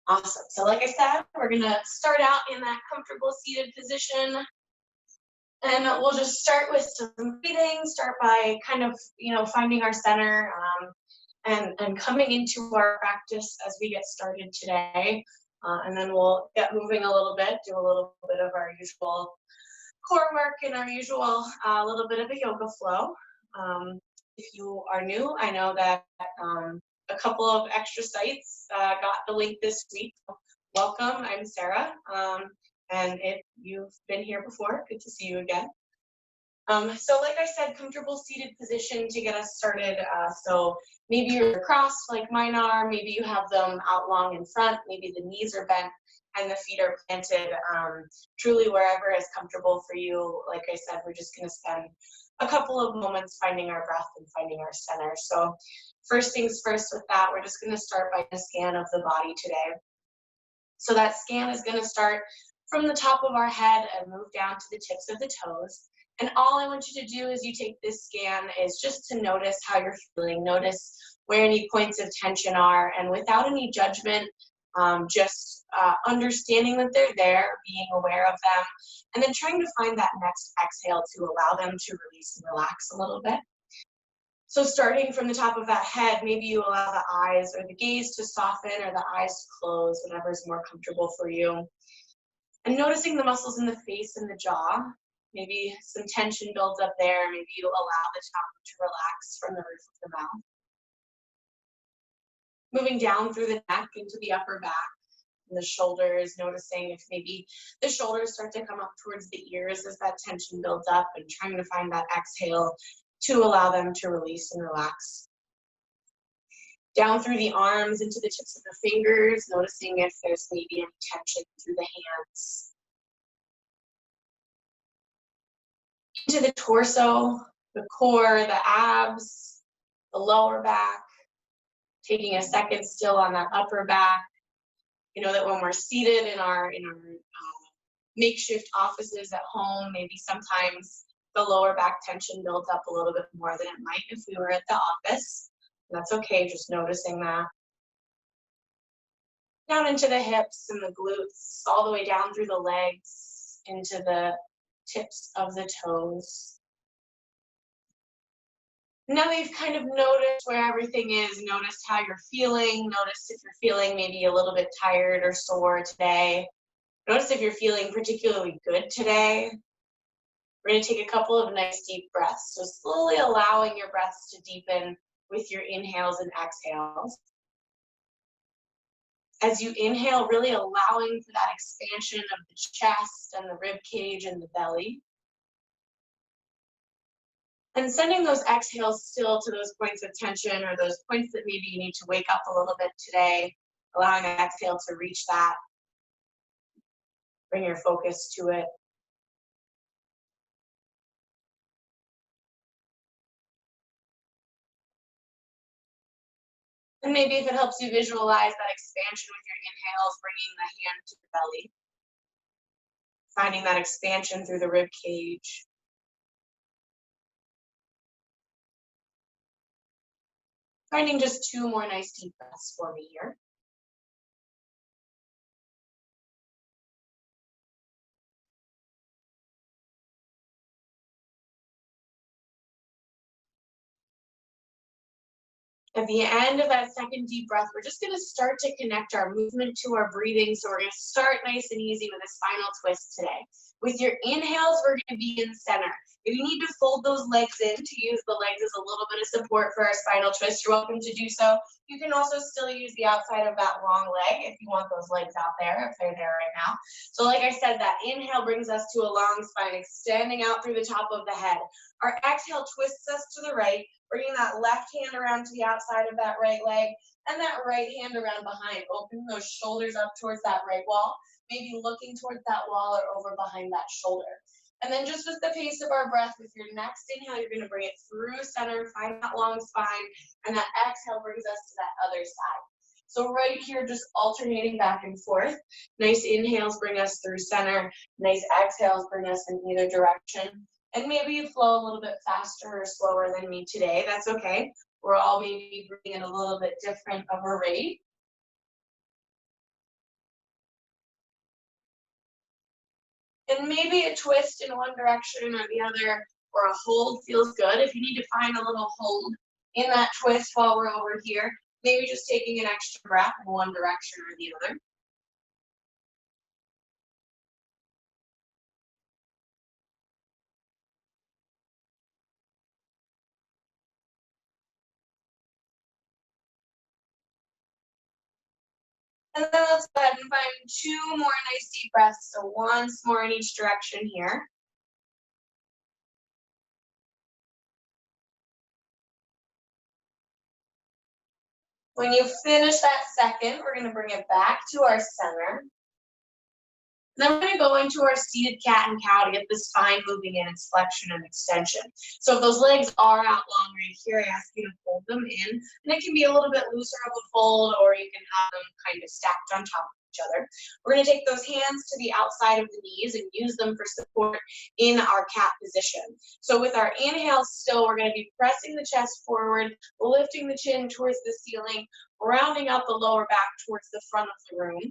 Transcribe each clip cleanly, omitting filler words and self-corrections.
Awesome. So like I said, we're gonna start out in that comfortable seated position. And we'll just start with some breathing, start by kind of, finding our center, and coming into our practice as we get started today. And then we'll get moving a little bit, do a little bit of our usual core work and our usual little bit of a yoga flow. If you are new, I know that a couple of extra sites got the link this week. Welcome, I'm Sarah. And if you've been here before, good to see you again. So like I said, comfortable seated position to get us started. So maybe you're crossed like mine are, maybe you have them out long in front, maybe the knees are bent and the feet are planted, truly wherever is comfortable for you. Like I said, we're just gonna spend a couple of moments finding our breath and finding our center. So first things first with that, we're just gonna start by a scan of the body today. So that scan is gonna start from the top of our head and move down to the tips of the toes. And all I want you to do as you take this scan is just to notice how you're feeling, notice where any points of tension are, and without any judgment, just understanding that they're there, being aware of them, and then trying to find that next exhale to allow them to release and relax a little bit. So starting from the top of that head, maybe you allow the eyes or the gaze to soften or the eyes to close, whatever is more comfortable for you. And noticing the muscles in the face and the jaw. Maybe some tension builds up there. Maybe you allow the tongue to relax from the roof of the mouth. Moving down through the neck into the upper back and the shoulders, noticing if maybe the shoulders start to come up towards the ears as that tension builds up, and trying to find that exhale to allow them to release and relax. Down through the arms into the tips of the fingers, noticing if there's maybe any tension through the hands. Into the torso, the core, the abs, the lower back, taking a second still on that upper back. You know that when we're seated in our makeshift offices at home, maybe sometimes the lower back tension builds up a little bit more than it might if we were at the office. That's okay, just noticing that. Down into the hips and the glutes, all the way down through the legs, into the tips of the toes. Now that you've kind of noticed where everything is, noticed how you're feeling, notice if you're feeling maybe a little bit tired or sore today. Notice if you're feeling particularly good today. We're going to take a couple of nice deep breaths. So slowly allowing your breaths to deepen with your inhales and exhales. As you inhale, really allowing for that expansion of the chest and the rib cage and the belly. And sending those exhales still to those points of tension or those points that maybe you need to wake up a little bit today, allowing an exhale to reach that. Bring your focus to it. And maybe if it helps you visualize that expansion with your inhales, bringing the hand to the belly. Finding that expansion through the rib cage. Finding just two more nice deep breaths for me here. At the end of that second deep breath, we're just going to start to connect our movement to our breathing. So we're going to start nice and easy with a spinal twist today. With your inhales, we're going to be in center. If you need to fold those legs in to use the legs as a little bit of support for our spinal twist, you're welcome to do so. You can also still use the outside of that long leg if you want those legs out there, if they're there right now. So like I said, that inhale brings us to a long spine, extending out through the top of the head. Our exhale twists us to the right, bringing that left hand around to the outside of that right leg, and that right hand around behind, opening those shoulders up towards that right wall, maybe looking towards that wall or over behind that shoulder. And then just with the pace of our breath, with your next inhale, you're gonna bring it through center, find that long spine, and that exhale brings us to that other side. So right here, just alternating back and forth. Nice inhales bring us through center, nice exhales bring us in either direction. And maybe you flow a little bit faster or slower than me today, that's okay. We're all maybe breathing at a little bit different of a rate. And maybe a twist in one direction or the other, or a hold feels good. If you need to find a little hold in that twist while we're over here, maybe just taking an extra breath in one direction or the other. And then let's go ahead and find two more nice deep breaths. So once more in each direction here. When you finish that second, we're going to bring it back to our center. Then we're going to go into our seated cat and cow to get the spine moving in its flexion and extension. So if those legs are out long right here, I ask you to fold them in. And it can be a little bit looser of a fold, or you can have them kind of stacked on top of each other. We're going to take those hands to the outside of the knees and use them for support in our cat position. So with our inhale still, we're going to be pressing the chest forward, lifting the chin towards the ceiling, rounding out the lower back towards the front of the room.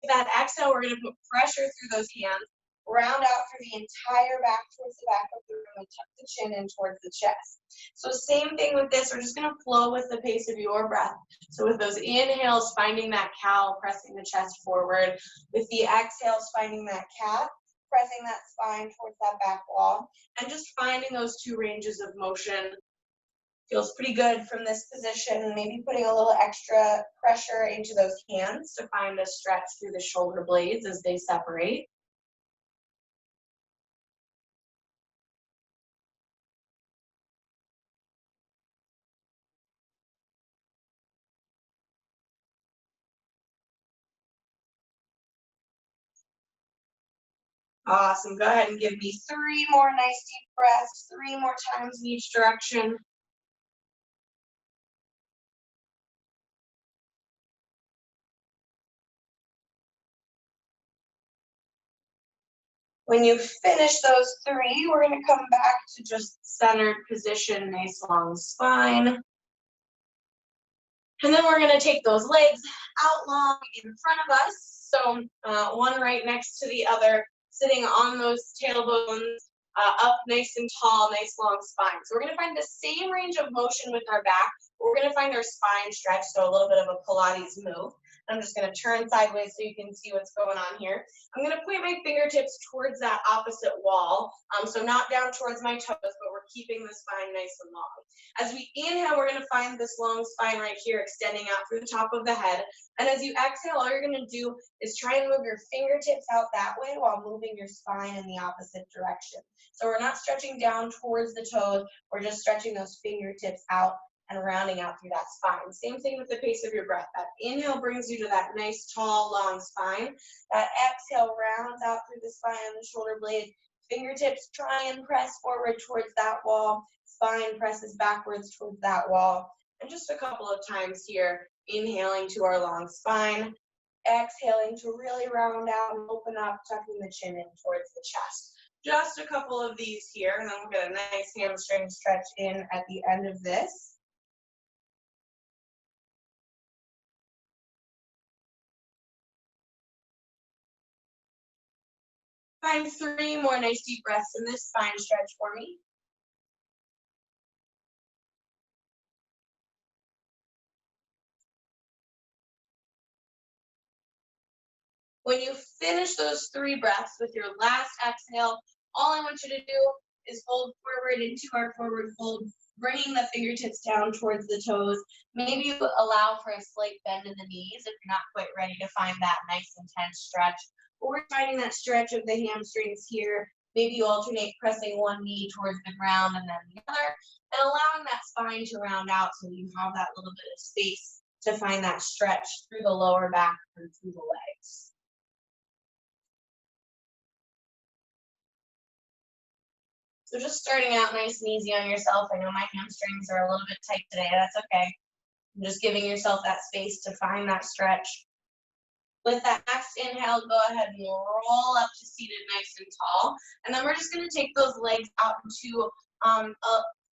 With that exhale, we're going to put pressure through those hands, round out through the entire back towards the back of the room, and tuck the chin in towards the chest. So same thing with this, we're just going to flow with the pace of your breath. So with those inhales, finding that cow, pressing the chest forward. With the exhales, finding that cat, pressing that spine towards that back wall, and just finding those two ranges of motion. Feels pretty good from this position. Maybe putting a little extra pressure into those hands to find a stretch through the shoulder blades as they separate. Awesome. Go ahead and give me three more nice deep breaths, three more times in each direction. When you finish those three, we're going to come back to just centered position, nice long spine. And then we're going to take those legs out long in front of us. So one right next to the other, sitting on those tailbones, up nice and tall, nice long spine. So we're going to find the same range of motion with our back. We're going to find our spine stretch, so a little bit of a Pilates move. I'm just going to turn sideways so you can see what's going on here. I'm going to point my fingertips towards that opposite wall. So not down towards my toes, but we're keeping the spine nice and long. As we inhale, we're going to find this long spine right here extending out through the top of the head. And as you exhale, all you're going to do is try and move your fingertips out that way while moving your spine in the opposite direction. So we're not stretching down towards the toes, we're just stretching those fingertips out and rounding out through that spine. Same thing with the pace of your breath. That inhale brings you to that nice, tall, long spine. That exhale rounds out through the spine and the shoulder blade. Fingertips try and press forward towards that wall. Spine presses backwards towards that wall. And just a couple of times here, inhaling to our long spine. Exhaling to really round out and open up, tucking the chin in towards the chest. Just a couple of these here, and then we'll get a nice hamstring stretch in at the end of this. Find three more nice deep breaths in this spine stretch for me. When you finish those three breaths with your last exhale, all I want you to do is fold forward into our forward fold, bringing the fingertips down towards the toes. Maybe you allow for a slight bend in the knees if you're not quite ready to find that nice intense stretch. But we're finding that stretch of the hamstrings here. Maybe you alternate pressing one knee towards the ground and then the other, and allowing that spine to round out so you have that little bit of space to find that stretch through the lower back and through the legs. So just starting out nice and easy on yourself. I know my hamstrings are a little bit tight today. That's okay. I'm just giving yourself that space to find that stretch. With that next inhale, go ahead and roll up to seated nice and tall. And then we're just going to take those legs out into a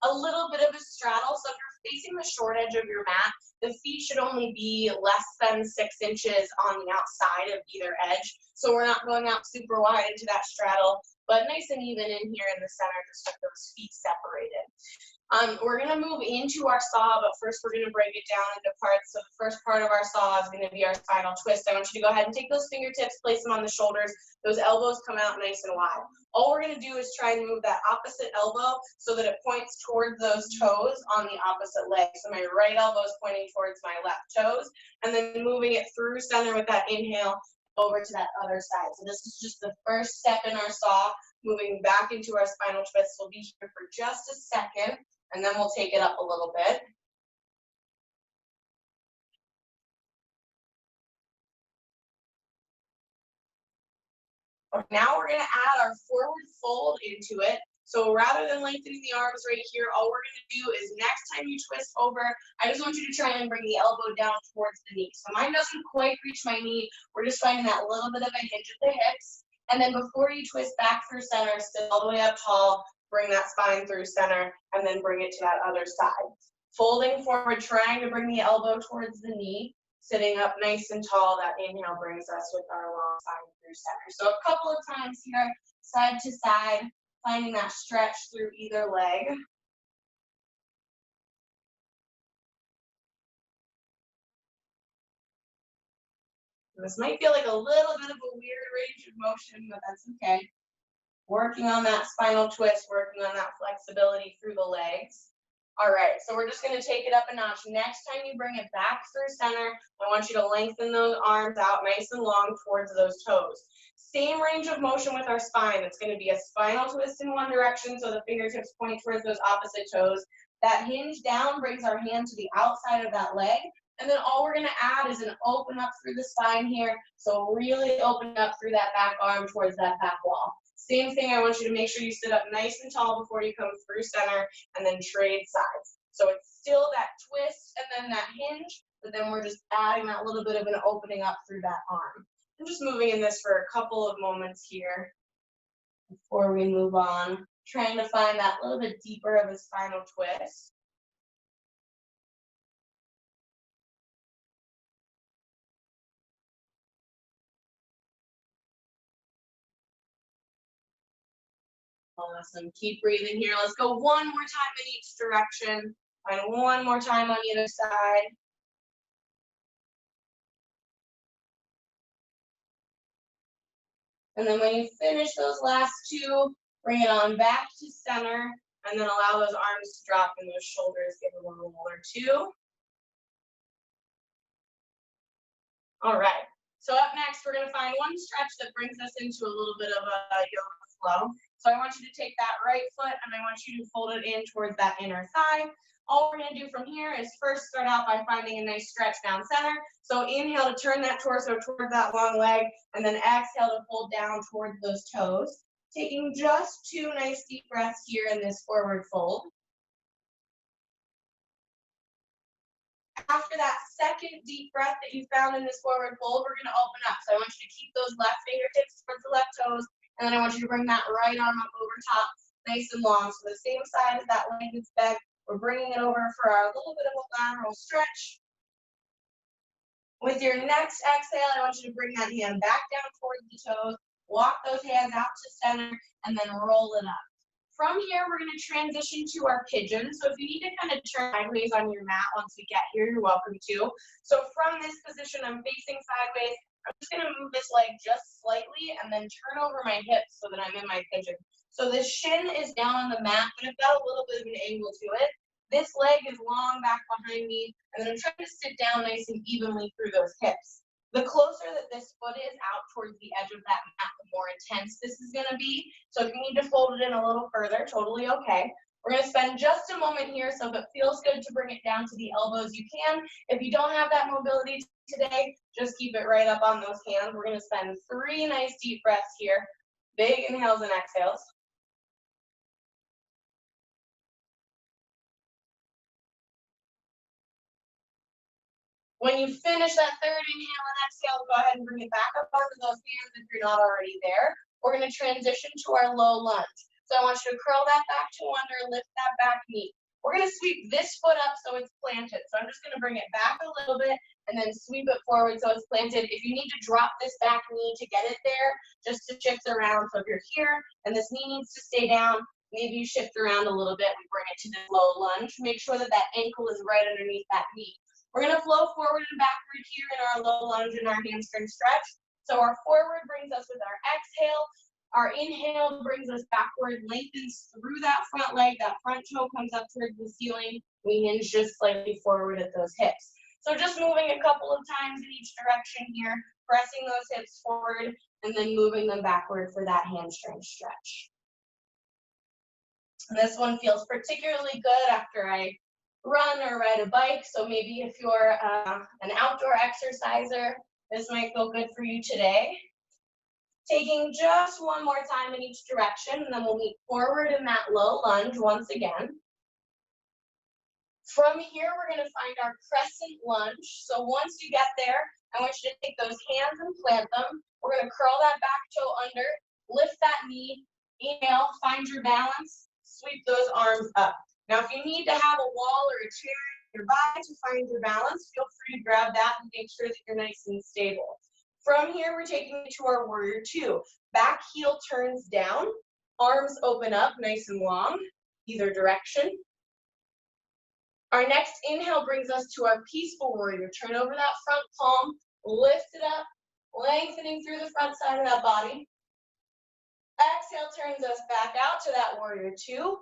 a little bit of a straddle. So if you're facing the short edge of your mat, the feet should only be less than 6 inches on the outside of either edge. So we're not going out super wide into that straddle, but nice and even in here in the center, just with those feet separated. We're going to move into our saw, but first we're going to break it down into parts. So the first part of our saw is going to be our spinal twist. I want you to go ahead and take those fingertips, place them on the shoulders. Those elbows come out nice and wide. All we're going to do is try and move that opposite elbow so that it points towards those toes on the opposite leg. So my right elbow is pointing towards my left toes, and then moving it through center with that inhale over to that other side. So this is just the first step in our saw. Moving back into our spinal twist. We'll be here for just a second, and then we'll take it up a little bit. Now we're going to add our forward fold into it. So rather than lengthening the arms right here, all we're going to do is next time you twist over, I just want you to try and bring the elbow down towards the knee. So mine doesn't quite reach my knee. We're just finding that little bit of a hinge at the hips. And then before you twist back through center, sit all the way up tall, bring that spine through center, and then bring it to that other side. Folding forward, trying to bring the elbow towards the knee. Sitting up nice and tall, that inhale brings us with our long spine through center. So a couple of times here, side to side, finding that stretch through either leg. This might feel like a little bit of a weird range of motion, but that's okay. Working on that spinal twist, working on that flexibility through the legs. All right, so we're just going to take it up a notch. Next time you bring it back through center, I want you to lengthen those arms out nice and long towards those toes. Same range of motion with our spine. It's going to be a spinal twist in one direction, so the fingertips point towards those opposite toes. That hinge down brings our hand to the outside of that leg, and then all we're going to add is an open up through the spine here, so really open up through that back arm towards that back wall. Same thing, I want you to make sure you sit up nice and tall before you come through center, and then trade sides. So it's still that twist and then that hinge, but then we're just adding that little bit of an opening up through that arm. I'm just moving in this for a couple of moments here before we move on, trying to find that little bit deeper of a spinal twist. Awesome. Keep breathing here. Let's go one more time in each direction. Find one more time on either side. And then when you finish those last two, bring it on back to center, and then allow those arms to drop and those shoulders give them a roll or two. All right. So up next, we're going to find one stretch that brings us into a little bit of a yoga flow. So I want you to take that right foot and I want you to fold it in towards that inner thigh. All we're going to do from here is first start out by finding a nice stretch down center. So inhale to turn that torso toward that long leg, and then exhale to fold down towards those toes. Taking just 2 nice deep breaths here in this forward fold. After that second deep breath that you found in this forward fold, we're going to open up. So I want you to keep those left fingertips towards the left toes, and then I want you to bring that right arm up over top, nice and long. So the same side as that leg is bent, we're bringing it over for our little bit of a lateral stretch. With your next exhale, I want you to bring that hand back down towards the toes, walk those hands out to center, and then roll it up. From here, we're going to transition to our pigeon. So if you need to kind of turn sideways on your mat once we get here, you're welcome to. So from this position, I'm facing sideways. I'm just going to move this leg just slightly and then turn over my hips so that I'm in my pigeon. So the shin is down on the mat, but I've got a little bit of an angle to it. This leg is long back behind me, and then I'm trying to sit down nice and evenly through those hips. The closer that this foot is out towards the edge of that mat, the more intense this is going to be. So if you need to fold it in a little further, totally okay. We're going to spend just a moment here, so if it feels good to bring it down to the elbows, you can. If you don't have that mobility today, just keep it right up on those hands. We're going to spend 3 nice deep breaths here. Big inhales and exhales. When you finish that third inhale and exhale, go ahead and bring it back up onto those hands if you're not already there. We're going to transition to our low lunge. So I want you to curl that back toe under, lift that back knee. We're gonna sweep this foot up so it's planted. So I'm just gonna bring it back a little bit and then sweep it forward so it's planted. If you need to drop this back knee to get it there, just to shift around. So if you're here and this knee needs to stay down, maybe you shift around a little bit and bring it to the low lunge. Make sure that that ankle is right underneath that knee. We're gonna flow forward and backward here in our low lunge and our hamstring stretch. So our forward brings us with our exhale. Our inhale brings us backward, lengthens through that front leg. That front toe comes up towards the ceiling. We hinge just slightly forward at those hips. So just moving a couple of times in each direction here, pressing those hips forward and then moving them backward for that hamstring stretch. And this one feels particularly good after I run or ride a bike. So maybe if you're an outdoor exerciser, this might feel good for you today. Taking just one more time in each direction, and then we'll meet forward in that low lunge once again. From here, we're gonna find our crescent lunge. So once you get there, I want you to take those hands and plant them. We're gonna curl that back toe under, lift that knee, inhale, find your balance, sweep those arms up. Now, if you need to have a wall or a chair nearby to find your balance, feel free to grab that and make sure that you're nice and stable. From here, we're taking it to our warrior two. Back heel turns down, arms open up nice and long, either direction. Our next inhale brings us to our peaceful warrior. Turn over that front palm, lift it up, lengthening through the front side of that body. Exhale turns us back out to that warrior two.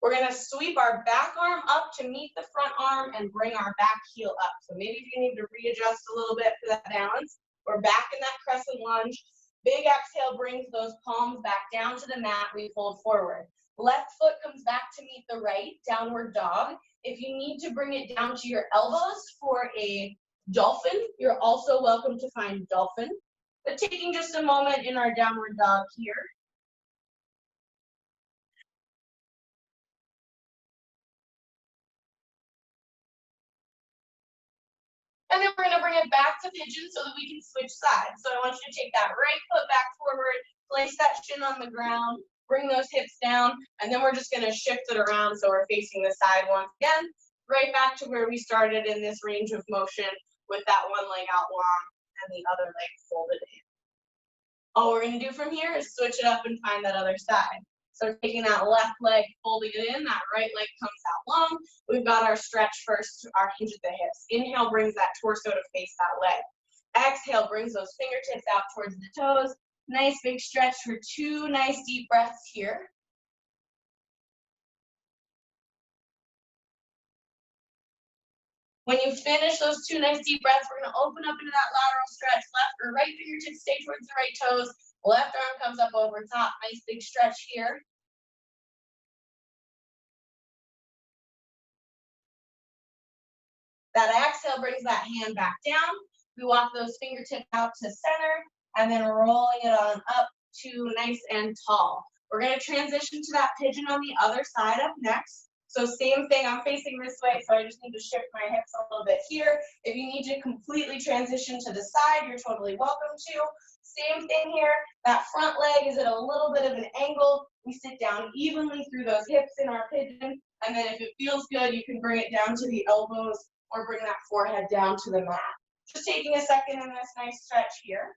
We're gonna sweep our back arm up to meet the front arm and bring our back heel up. So maybe if you need to readjust a little bit for that balance, we're back in that crescent lunge. Big exhale brings those palms back down to the mat. We fold forward. Left foot comes back to meet the right, downward dog. If you need to bring it down to your elbows for a dolphin, you're also welcome to find dolphin. But taking just a moment in our downward dog here. And then we're gonna bring it back to pigeon so that we can switch sides. So I want you to take that right foot back forward, place that shin on the ground, bring those hips down, and then we're just gonna shift it around so we're facing the side once again, right back to where we started in this range of motion with that one leg out long and the other leg folded in. All we're gonna do from here is switch it up and find that other side. So taking that left leg, folding it in, that right leg comes out long. We've got our stretch first, our hinge at the hips. Inhale brings that torso to face that leg. Exhale brings those fingertips out towards the toes. Nice big stretch for 2 nice deep breaths here. When you finish those 2 nice deep breaths, we're gonna open up into that lateral stretch. Left or right fingertips stay towards the right toes. Left arm comes up over top. Nice big stretch here. That exhale brings that hand back down. We walk those fingertips out to center and then rolling it on up to nice and tall. We're gonna transition to that pigeon on the other side up next. So same thing, I'm facing this way, so I just need to shift my hips a little bit here. If you need to completely transition to the side, you're totally welcome to. Same thing here, that front leg is at a little bit of an angle. We sit down evenly through those hips in our pigeon, and then if it feels good, you can bring it down to the elbows or bring that forehead down to the mat. Just taking a second in this nice stretch here.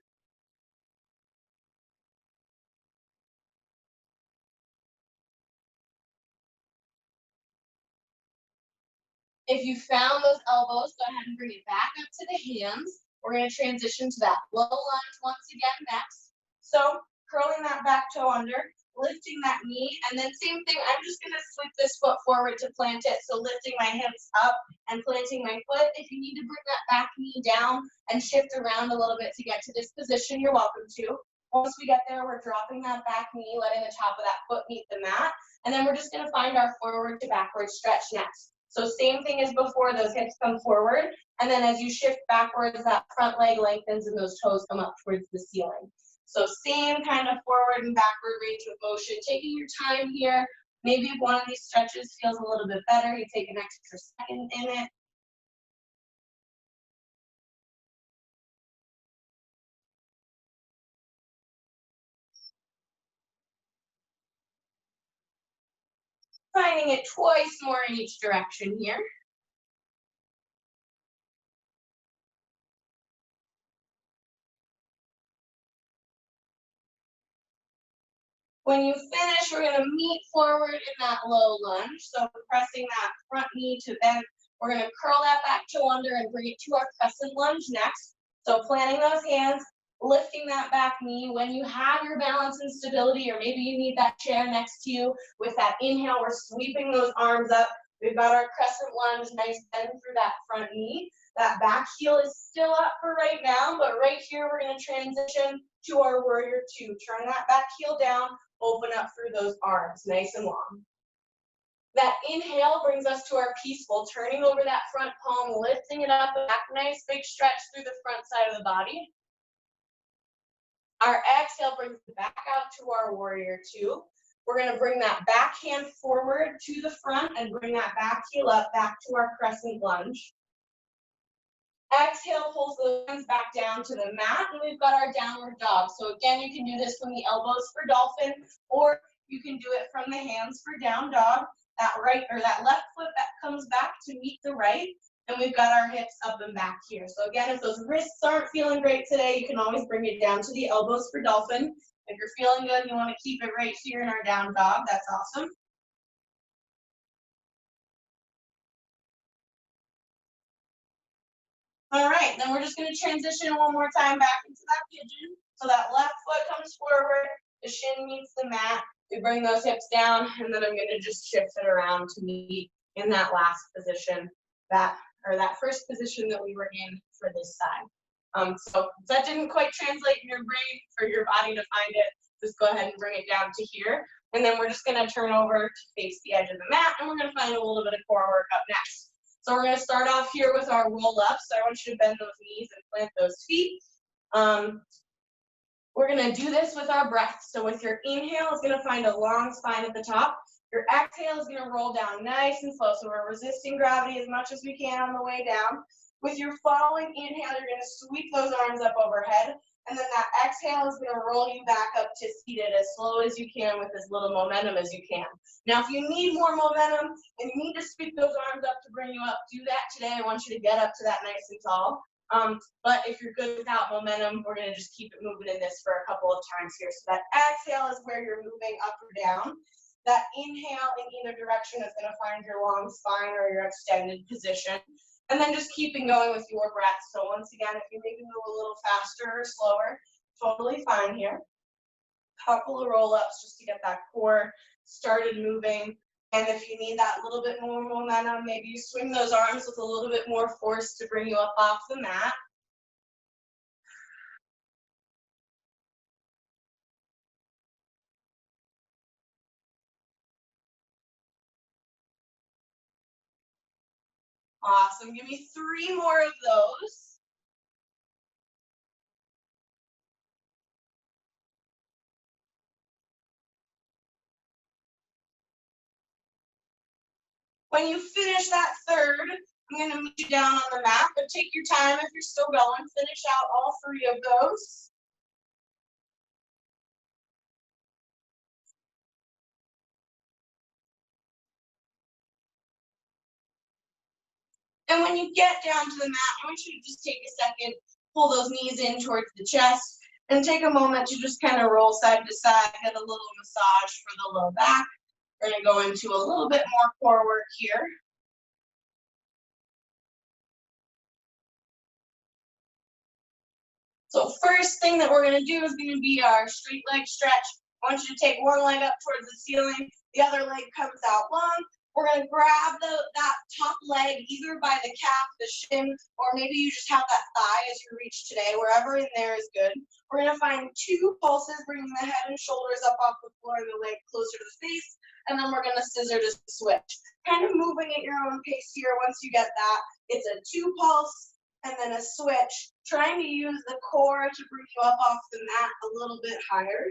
If you found those elbows, go ahead and bring it back up to the hands. We're going to transition to that low lunge once again next. So curling that back toe under, lifting that knee, and then same thing, I'm just going to sweep this foot forward to plant it. So lifting my hips up and planting my foot. If you need to bring that back knee down and shift around a little bit to get to this position, you're welcome to. Once we get there, we're dropping that back knee, letting the top of that foot meet the mat. And then we're just going to find our forward to backward stretch next. So same thing as before, those hips come forward, and then as you shift backwards, that front leg lengthens and those toes come up towards the ceiling. So same kind of forward and backward range of motion, taking your time here. Maybe if one of these stretches feels a little bit better, you take an extra second in it. Finding it twice more in each direction here. When you finish, we're going to meet forward in that low lunge. So pressing that front knee to bend. We're going to curl that back toe under and bring it to our crescent lunge next. So planting those hands, lifting that back knee. When you have your balance and stability, or maybe you need that chair next to you, with that inhale, we're sweeping those arms up. We've got our crescent lunge, nice bend through that front knee. That back heel is still up for right now, but right here we're going to transition to our warrior two. Turn that back heel down, open up through those arms, nice and long. That inhale brings us to our peaceful, turning over that front palm, lifting it up, back, nice big stretch through the front side of the body. Our exhale brings it back out to our warrior two. We're going to bring that back hand forward to the front and bring that back heel up, back to our crescent lunge. Exhale pulls the hands back down to the mat, and we've got our downward dog. So again, you can do this from the elbows for dolphin, or you can do it from the hands for down dog. That right or that left foot that comes back to meet the right, and we've got our hips up and back here. So again, if those wrists aren't feeling great today, you can always bring it down to the elbows for dolphin. If you're feeling good, you want to keep it right here in our down dog. That's awesome. All right, then we're just going to transition one more time back into that pigeon. So that left foot comes forward, the shin meets the mat. We bring those hips down, and then I'm going to just shift it around to meet in that last position, that first position that we were in for this side. So if that didn't quite translate in your brain for your body to find it, just go ahead and bring it down to here. And then we're just going to turn over to face the edge of the mat, and we're going to find a little bit of core work up next. So we're going to start off here with our roll up. So I want you to bend those knees and plant those feet. We're going to do this with our breath. So with your inhale, it's going to find a long spine at the top. Your exhale is going to roll down nice and slow. So we're resisting gravity as much as we can on the way down. With your following inhale, you're going to sweep those arms up overhead. And then that exhale is going to roll you back up to seated as slow as you can with as little momentum as you can. Now, if you need more momentum and you need to sweep those arms up to bring you up, do that today. I want you to get up to that nice and tall. But if you're good without momentum, we're going to just keep it moving in this for a couple of times here. So that exhale is where you're moving up or down. That inhale in either direction is going to find your long spine or your extended position. And then just keeping going with your breath. So once again, if you maybe move a little faster or slower, totally fine here. Couple of roll-ups just to get that core started moving. And if you need that little bit more momentum, maybe you swing those arms with a little bit more force to bring you up off the mat. Awesome. Give me 3 more of those. When you finish that third, I'm going to meet you down on the mat, but take your time if you're still going. Finish out all 3 of those. And when you get down to the mat, I want you to just take a second, pull those knees in towards the chest, and take a moment to just kind of roll side to side, get a little massage for the low back. We're going to go into a little bit more core work here. So first thing that we're going to do is going to be our straight leg stretch. I want you to take one leg up towards the ceiling, the other leg comes out long. We're going to grab that top leg either by the calf, the shin, or maybe you just have that thigh as you reach today. Wherever in there is good. We're going to find 2 pulses, bringing the head and shoulders up off the floor and the leg closer to the face. And then we're going to scissor to switch. Kind of moving at your own pace here. Once you get that, it's a 2 pulse and then a switch. Trying to use the core to bring you up off the mat a little bit higher.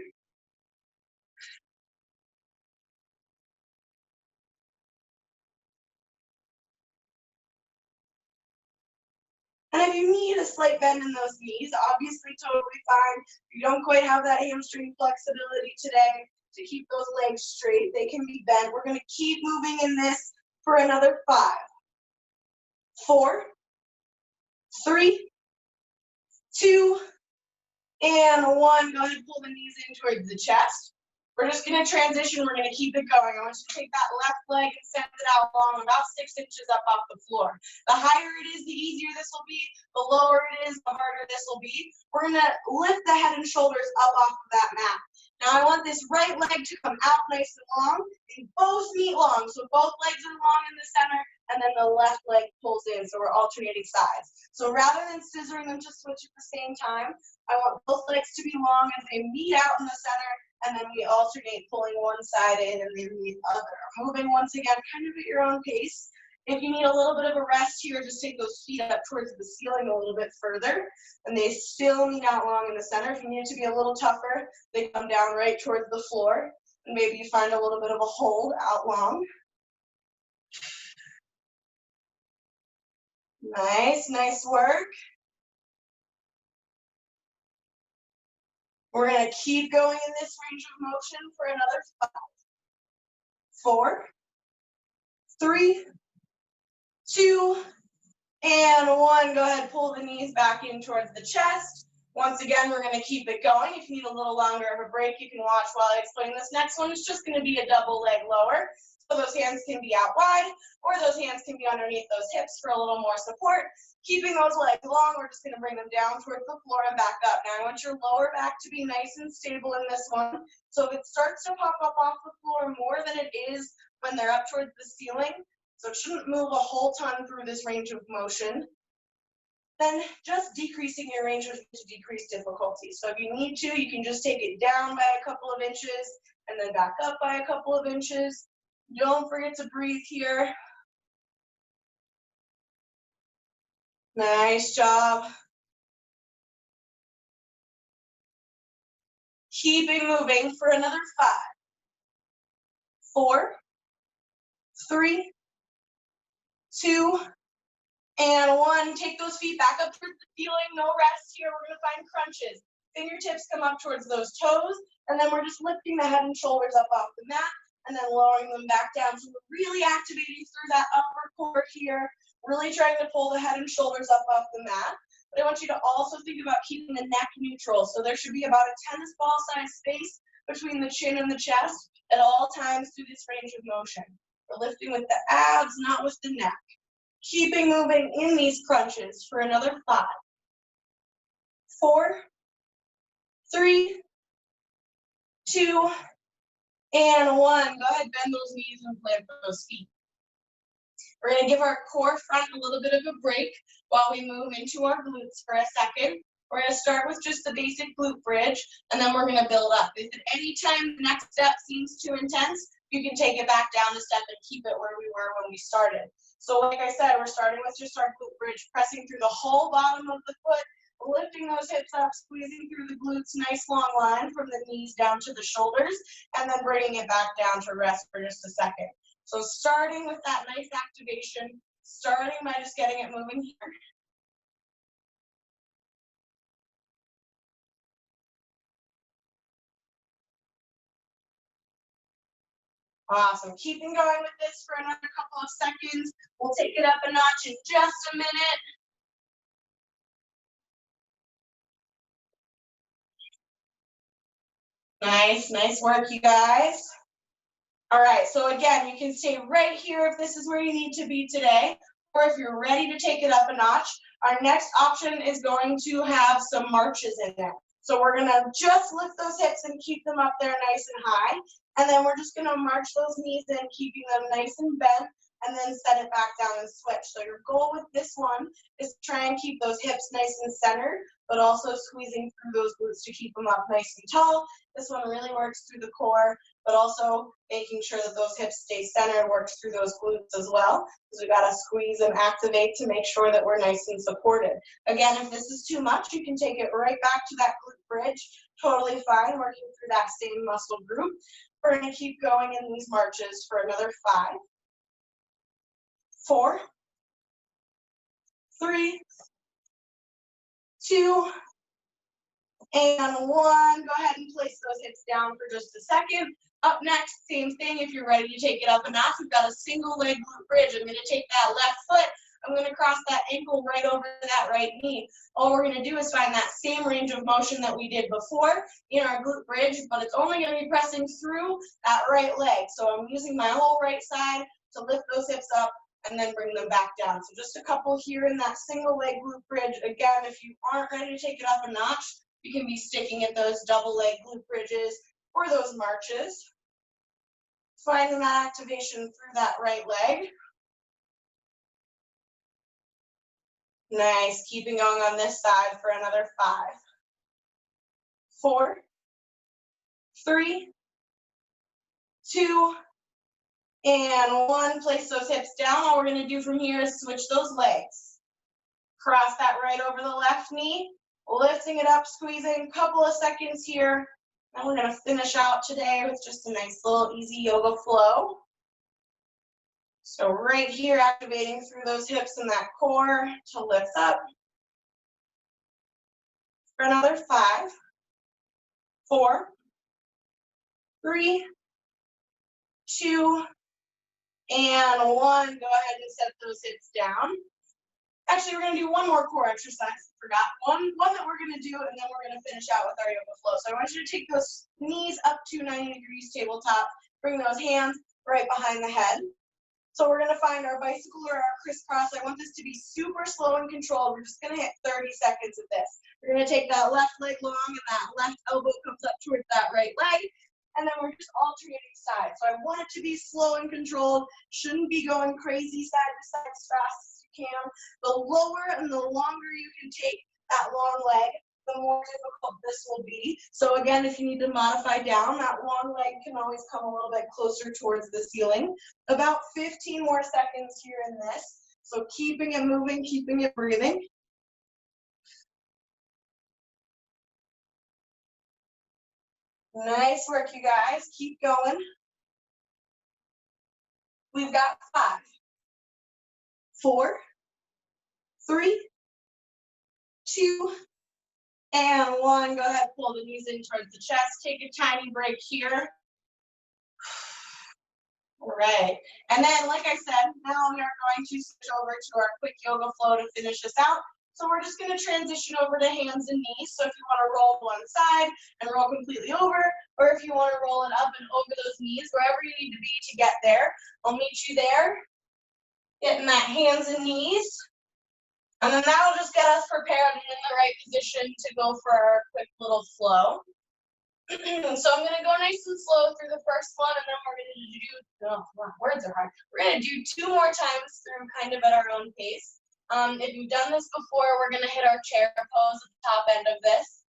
And if you need a slight bend in those knees, obviously totally fine. If you don't quite have that hamstring flexibility today, to keep those legs straight. They can be bent. We're going to keep moving in this for another 5, 4, 3, 2, and 1. Go ahead and pull the knees in towards the chest. We're just going to transition. We're going to keep it going. I want you to take that left leg and send it out long, about 6 inches up off the floor. The higher it is, the easier this will be. The lower it is, the harder this will be. We're going to lift the head and shoulders up off of that mat. Now I want this right leg to come out nice and long, and both meet long. So both legs are long in the center, and then the left leg pulls in. So we're alternating sides. So rather than scissoring them to switch at the same time, I want both legs to be long as they meet out in the center, and then we alternate pulling one side in and then the other. Moving once again, kind of at your own pace. If you need a little bit of a rest here, just take those feet up towards the ceiling a little bit further, and they still meet out long in the center. If you need it to be a little tougher, they come down right towards the floor, and maybe you find a little bit of a hold out long. Nice, nice work. We're going to keep going in this range of motion for another 5, 4, 3, 2, and 1. Go ahead, pull the knees back in towards the chest. Once again, we're going to keep it going. If you need a little longer of a break, you can watch while I explain this next one. It's just going to be a double leg lower. So those hands can be out wide, or those hands can be underneath those hips for a little more support. Keeping those legs long, we're just going to bring them down towards the floor and back up. Now I want your lower back to be nice and stable in this one. So if it starts to pop up off the floor more than it is when they're up towards the ceiling, so it shouldn't move a whole ton through this range of motion, then just decreasing your range of to decrease difficulty. So if you need to, you can just take it down by a couple of inches and then back up by a couple of inches. Don't forget to breathe here. Nice job. Keeping moving for another 5, 4, 3, 2, and 1. Take those feet back up towards the ceiling. No rest here. We're going to find crunches. Fingertips come up towards those toes, and then we're just lifting the head and shoulders up off the mat, and then lowering them back down. So we're really activating through that upper core here, really trying to pull the head and shoulders up off the mat. But I want you to also think about keeping the neck neutral. So there should be about a tennis ball size space between the chin and the chest at all times through this range of motion. We're lifting with the abs, not with the neck. Keeping moving in these crunches for another 5, 4, 3, 2, and 1. Go ahead, bend those knees and plant those feet. We're going to give our core front a little bit of a break while we move into our glutes for a second. We're going to start with just the basic glute bridge, and then we're going to build up. If at any time the next step seems too intense, you can take it back down a step and keep it where we were when we started. So like I said, we're starting with just our glute bridge, pressing through the whole bottom of the foot, lifting those hips up, squeezing through the glutes, nice long line from the knees down to the shoulders, and then bringing it back down to rest for just a second. So starting with that nice activation, starting by just getting it moving here. Awesome. Keeping going with this for another couple of seconds. We'll take it up a notch in just a minute. Nice, nice work, you guys. All right, so again, you can stay right here if this is where you need to be today, or if you're ready to take it up a notch. Our next option is going to have some marches in there. So we're gonna just lift those hips and keep them up there nice and high. And then we're just gonna march those knees in, keeping them nice and bent, and then set it back down and switch. So your goal with this one is to try and keep those hips nice and centered, but also squeezing through those glutes to keep them up nice and tall. This one really works through the core, but also making sure that those hips stay centered works through those glutes as well, because we gotta squeeze and activate to make sure that we're nice and supported. Again, if this is too much, you can take it right back to that glute bridge. Totally fine, working through that same muscle group. We're gonna keep going in these marches for another 5, 4, 3, 2, And one. Go ahead and place those hips down for just a second. Up next, same thing. If you're ready to take it up a notch, we've got a single leg glute bridge. I'm going to take that left foot. I'm going to cross that ankle right over that right knee. All we're going to do is find that same range of motion that we did before in our glute bridge, but it's only going to be pressing through that right leg. So I'm using my whole right side to lift those hips up and then bring them back down. So just a couple here in that single leg glute bridge. Again, if you aren't ready to take it up a notch, you can be sticking at those double leg glute bridges or those marches. Finding that activation through that right leg. Nice. Keeping going on this side for another 5, 4, 3, 2, and 1. Place those hips down. All we're going to do from here is switch those legs. Cross that right over the left knee. Lifting it up, squeezing. Couple of seconds here. And we're going to finish out today with just a nice little easy yoga flow. So right here, activating through those hips and that core to lift up. For another 5, 4, 3, 2, and 1. Go ahead and set those hips down. Actually, we're going to do one more core exercise. I forgot. One that we're going to do, and then we're going to finish out with our yoga flow. So I want you to take those knees up to 90 degrees tabletop. Bring those hands right behind the head. So we're going to find our bicycle or our crisscross. I want this to be super slow and controlled. We're just going to hit 30 seconds of this. We're going to take that left leg long, and that left elbow comes up towards that right leg. And then we're just alternating sides. So I want it to be slow and controlled. Shouldn't be going crazy side to side as fast as you can. The lower and the longer you can take that long leg, the more difficult this will be. So again, if you need to modify down, that long leg can always come a little bit closer towards the ceiling. About 15 more seconds here in this. So keeping it moving, keeping it breathing. Nice work, you guys. Keep going. We've got 5, 4, 3, 2, and 1. Go ahead, pull the knees in towards the chest. Take a tiny break here. All right. And then, like I said, now we are going to switch over to our quick yoga flow to finish this out. So we're just going to transition over to hands and knees. So if you want to roll one side and roll completely over, or if you want to roll it up and over those knees, wherever you need to be to get there, I'll meet you there. Getting that hands and knees. And then that'll just get us prepared and in the right position to go for our quick little flow. So I'm going to go nice and slow through the first one, and then we're going to do, words are hard. We're going to do 2 more times through kind of at our own pace. If you've done this before, we're going to hit our chair pose at the top end of this.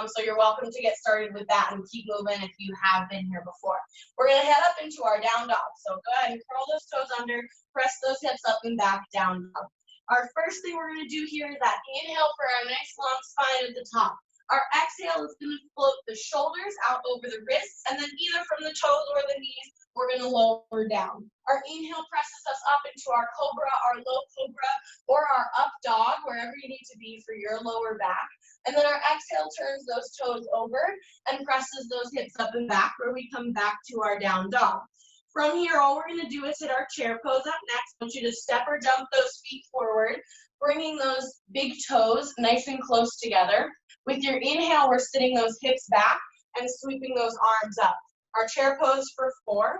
So you're welcome to get started with that and keep moving if you have been here before. We're going to head up into our down dog. So go ahead and curl those toes under, press those hips up and back, down dog. Our first thing we're going to do here is that inhale for our nice long spine at the top. Our exhale is going to float the shoulders out over the wrists, and then either from the toes or the knees, we're going to lower down. Our inhale presses us up into our cobra, our low cobra, or our up dog, wherever you need to be for your lower back. And then our exhale turns those toes over and presses those hips up and back, where we come back to our down dog. From here, all we're going to do is hit our chair pose up next. I want you to step or jump those feet forward, bringing those big toes nice and close together. With your inhale, we're sitting those hips back and sweeping those arms up. Our chair pose for 4,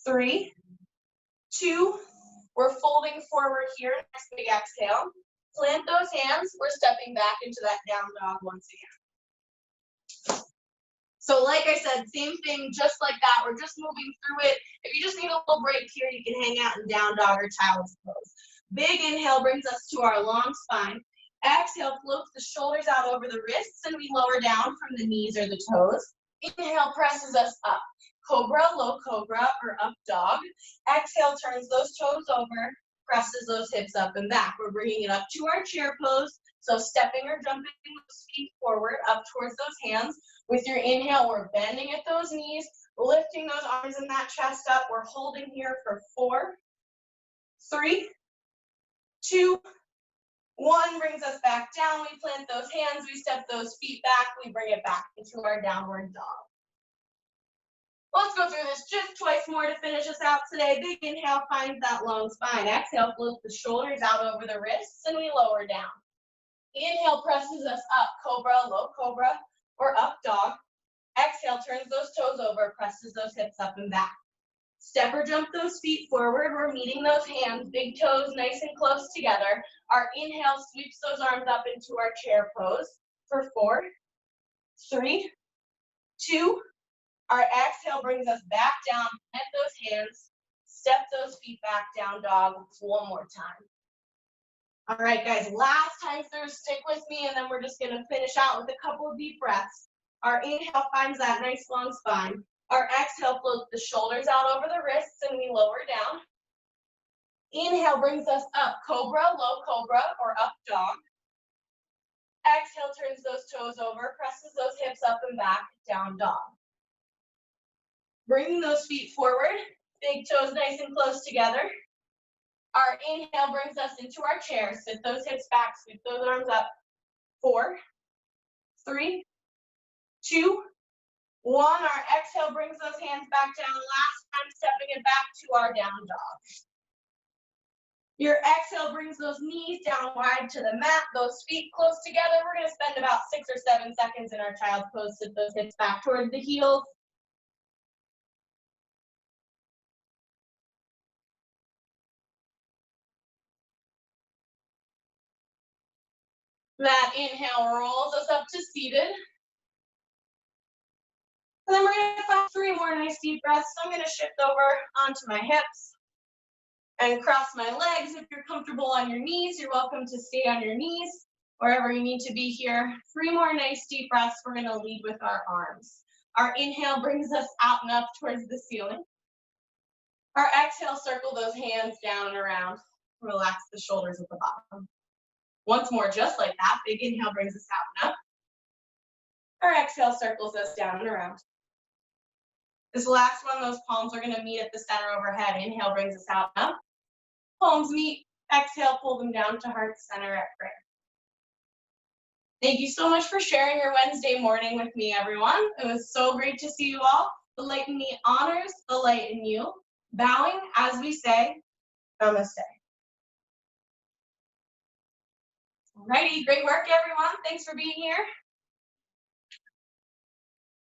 3, 2, we're folding forward here, next big exhale. Plant those hands, we're stepping back into that down dog once again. So like I said, same thing, just like that. We're just moving through it. If you just need a little break here, you can hang out in down dog or child's pose. Big inhale brings us to our long spine. Exhale floats the shoulders out over the wrists, and we lower down from the knees or the toes. Inhale presses us up. Cobra, low cobra, or up dog. Exhale turns those toes over, presses those hips up and back. We're bringing it up to our chair pose. So stepping or jumping those feet forward up towards those hands. With your inhale, we're bending at those knees, lifting those arms and that chest up. We're holding here for 4, 3, 2, 1 brings us back down. We plant those hands. We step those feet back. We bring it back into our downward dog. Let's go through this just twice more to finish us out today. Big inhale finds that long spine. Exhale, floats the shoulders out over the wrists, and we lower down. Inhale presses us up, cobra, low cobra, or up dog. Exhale turns those toes over, presses those hips up and back. Step or jump those feet forward. We're meeting those hands, big toes nice and close together. Our inhale sweeps those arms up into our chair pose for 4, 3, 2. Our exhale brings us back down, plant those hands, step those feet back down, dog, 1 more time. All right, guys, last time through, stick with me, and then we're just gonna finish out with a couple of deep breaths. Our inhale finds that nice long spine. Our exhale floats the shoulders out over the wrists, and we lower down. Inhale brings us up, cobra, low cobra, or up dog. Exhale turns those toes over, presses those hips up and back, down dog. Bringing those feet forward, big toes nice and close together. Our inhale brings us into our chair. Sit those hips back, sweep those arms up. 4, 3, 2, 1. Our exhale brings those hands back down. Last time, stepping it back to our down dog. Your exhale brings those knees down wide to the mat, those feet close together. We're going to spend about 6 or 7 seconds in our child's pose. Sit those hips back towards the heels. That inhale rolls us up to seated. And then we're going to find 3 more nice deep breaths. So I'm going to shift over onto my hips and cross my legs. If you're comfortable on your knees, you're welcome to stay on your knees, wherever you need to be here. 3 more nice deep breaths. We're going to lead with our arms. Our inhale brings us out and up towards the ceiling. Our exhale, circle those hands down and around. Relax the shoulders at the bottom. Once more, just like that. Big inhale brings us out and up. Our exhale circles us down and around. This last one, those palms are going to meet at the center overhead. Inhale brings us out and up. Palms meet. Exhale, pull them down to heart center at prayer. Thank you so much for sharing your Wednesday morning with me, everyone. It was so great to see you all. The light in me honors the light in you. Bowing as we say, namaste. Alrighty, great work, everyone. Thanks for being here.